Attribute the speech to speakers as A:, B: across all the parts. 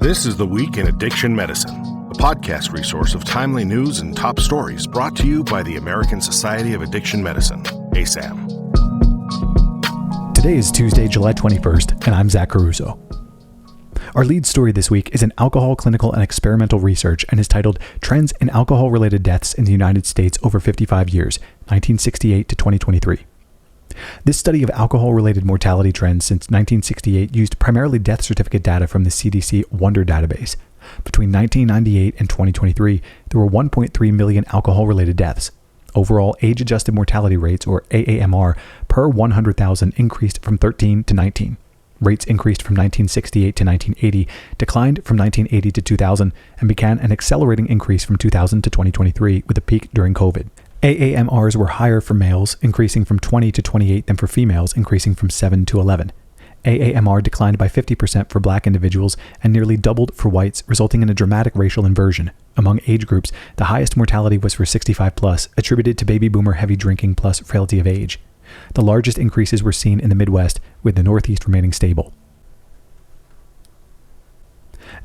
A: This is The Week in Addiction Medicine, a podcast resource of timely news and top stories brought to you by the American Society of Addiction Medicine, ASAM.
B: Today is Tuesday, July 21st, and I'm Zach Caruso. Our lead story this week is in alcohol clinical and experimental research and is titled Trends in Alcohol-Related Deaths in the United States Over 55 Years, 1968 to 2023. This study of alcohol-related mortality trends since 1968 used primarily death certificate data from the CDC WONDER database. Between 1998 and 2023, there were 1.3 million alcohol-related deaths. Overall, age-adjusted mortality rates, or AAMR, per 100,000 increased from 13 to 19. Rates increased from 1968 to 1980, declined from 1980 to 2000, and began an accelerating increase from 2000 to 2023, with a peak during COVID. AAMRs were higher for males, increasing from 20 to 28 than for females, increasing from 7 to 11. AAMR declined by 50% for black individuals and nearly doubled for whites, resulting in a dramatic racial inversion. Among age groups, the highest mortality was for 65 plus, attributed to baby boomer heavy drinking plus frailty of age. The largest increases were seen in the Midwest, with the Northeast remaining stable.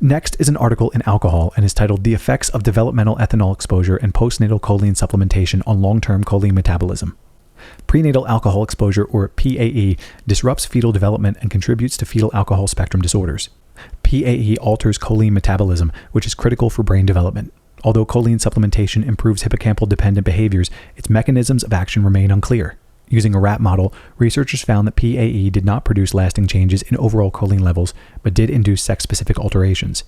B: Next is an article in Alcohol and is titled The Effects of Developmental Ethanol Exposure and Postnatal Choline Supplementation on Long-Term Choline Metabolism. Prenatal alcohol exposure, or PAE, disrupts fetal development and contributes to fetal alcohol spectrum disorders. PAE alters choline metabolism, which is critical for brain development. Although choline supplementation improves hippocampal-dependent behaviors, its mechanisms of action remain unclear. Using a rat model, researchers found that PAE did not produce lasting changes in overall choline levels, but did induce sex-specific alterations.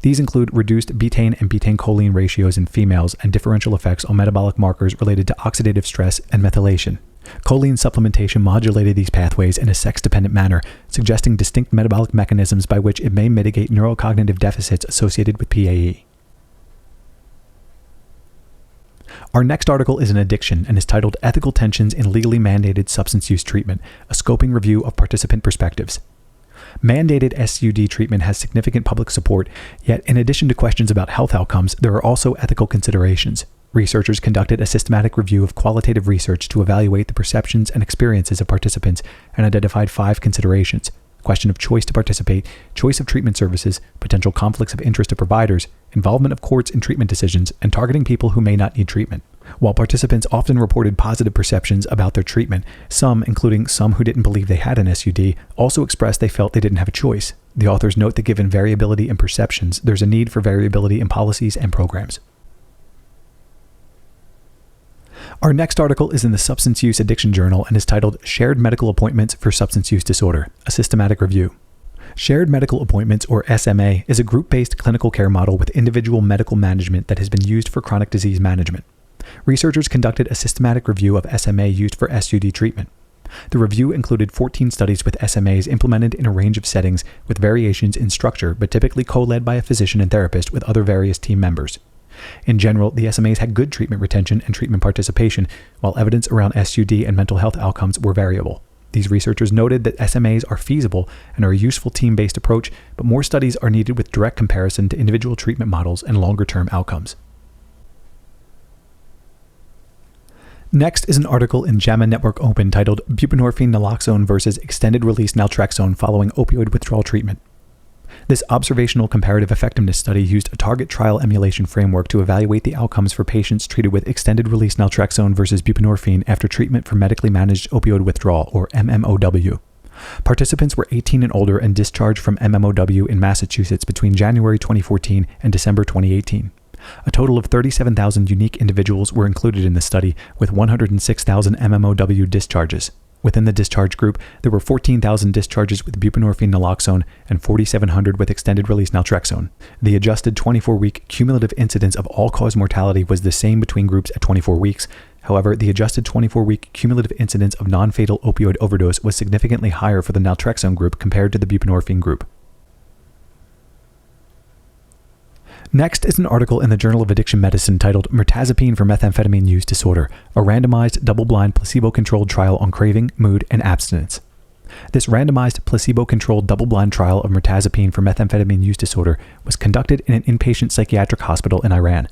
B: These include reduced betaine and betaine-choline ratios in females and differential effects on metabolic markers related to oxidative stress and methylation. Choline supplementation modulated these pathways in a sex-dependent manner, suggesting distinct metabolic mechanisms by which it may mitigate neurocognitive deficits associated with PAE. Our next article is in Addiction and is titled Ethical Tensions in Legally Mandated Substance Use Treatment, a scoping review of participant perspectives. Mandated SUD treatment has significant public support, yet in addition to questions about health outcomes, there are also ethical considerations. Researchers conducted a systematic review of qualitative research to evaluate the perceptions and experiences of participants and identified 5 considerations: question of choice to participate, choice of treatment services, potential conflicts of interest of providers, involvement of courts in treatment decisions, and targeting people who may not need treatment. While participants often reported positive perceptions about their treatment, some, including some who didn't believe they had an SUD, also expressed they felt they didn't have a choice. The authors note that given variability in perceptions, there's a need for variability in policies and programs. Our next article is in the Substance Use Addiction Journal and is titled Shared Medical Appointments for Substance Use Disorder, a Systematic Review. Shared Medical Appointments, or SMA, is a group-based clinical care model with individual medical management that has been used for chronic disease management. Researchers conducted a systematic review of SMA used for SUD treatment. The review included 14 studies with SMAs implemented in a range of settings with variations in structure, but typically co-led by a physician and therapist with other various team members. In general, the SMAs had good treatment retention and treatment participation, while evidence around SUD and mental health outcomes were variable. These researchers noted that SMAs are feasible and are a useful team-based approach, but more studies are needed with direct comparison to individual treatment models and longer-term outcomes. Next is an article in JAMA Network Open titled Buprenorphine Naloxone versus Extended-Release Naltrexone Following Opioid Withdrawal Treatment. This observational comparative effectiveness study used a target trial emulation framework to evaluate the outcomes for patients treated with extended-release naltrexone versus buprenorphine after treatment for medically managed opioid withdrawal, or MMOW. Participants were 18 and older and discharged from MMOW in Massachusetts between January 2014 and December 2018. A total of 37,000 unique individuals were included in the study, with 106,000 MMOW discharges. Within the discharge group, there were 14,000 discharges with buprenorphine naloxone and 4,700 with extended-release naltrexone. The adjusted 24-week cumulative incidence of all-cause mortality was the same between groups at 24 weeks. However, the adjusted 24-week cumulative incidence of non-fatal opioid overdose was significantly higher for the naltrexone group compared to the buprenorphine group. Next is an article in the Journal of Addiction Medicine titled Mirtazapine for Methamphetamine Use Disorder, a randomized, double-blind, placebo-controlled trial on craving, mood, and abstinence. This randomized, placebo-controlled, double-blind trial of mirtazapine for methamphetamine use disorder was conducted in an inpatient psychiatric hospital in Iran.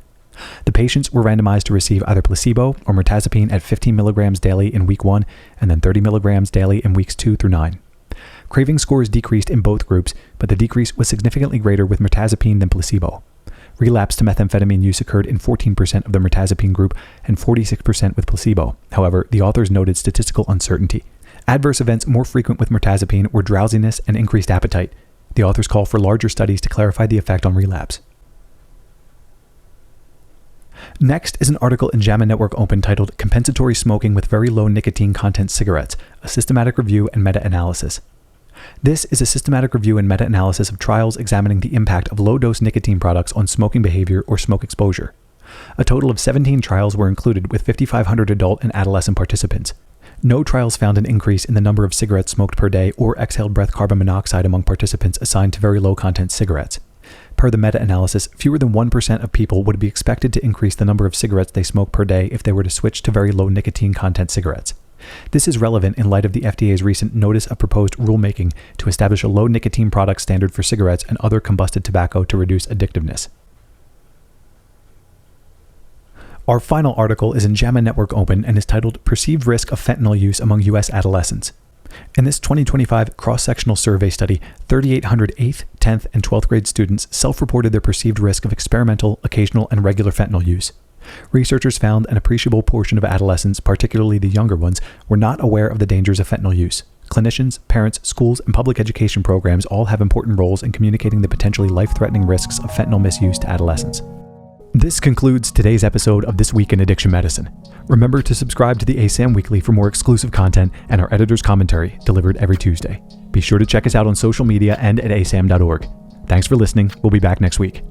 B: The patients were randomized to receive either placebo or mirtazapine at 15 milligrams daily in week 1 and then 30 milligrams daily in weeks 2 through 9. Craving scores decreased in both groups, but the decrease was significantly greater with mirtazapine than placebo. Relapse to methamphetamine use occurred in 14% of the mirtazapine group and 46% with placebo. However, the authors noted statistical uncertainty. Adverse events more frequent with mirtazapine were drowsiness and increased appetite. The authors call for larger studies to clarify the effect on relapse. Next is an article in JAMA Network Open titled Compensatory Smoking with Very Low Nicotine Content Cigarettes, a Systematic Review and Meta-Analysis. This is a systematic review and meta-analysis of trials examining the impact of low-dose nicotine products on smoking behavior or smoke exposure. A total of 17 trials were included with 5,500 adult and adolescent participants. No trials found an increase in the number of cigarettes smoked per day or exhaled breath carbon monoxide among participants assigned to very low-content cigarettes. Per the meta-analysis, fewer than 1% of people would be expected to increase the number of cigarettes they smoke per day if they were to switch to very low nicotine content cigarettes. This is relevant in light of the FDA's recent Notice of Proposed Rulemaking to establish a low nicotine product standard for cigarettes and other combusted tobacco to reduce addictiveness. Our final article is in JAMA Network Open and is titled Perceived Risk of Fentanyl Use Among U.S. Adolescents. In this 2025 cross-sectional survey study, 3,800 8th, 10th, and 12th grade students self-reported their perceived risk of experimental, occasional, and regular fentanyl use. Researchers found an appreciable portion of adolescents, particularly the younger ones, were not aware of the dangers of fentanyl use. Clinicians, parents, schools, and public education programs all have important roles in communicating the potentially life-threatening risks of fentanyl misuse to adolescents. This concludes today's episode of This Week in Addiction Medicine. Remember to subscribe to the ASAM Weekly for more exclusive content and our editor's commentary delivered every Tuesday. Be sure to check us out on social media and at asam.org. Thanks for listening. We'll be back next week.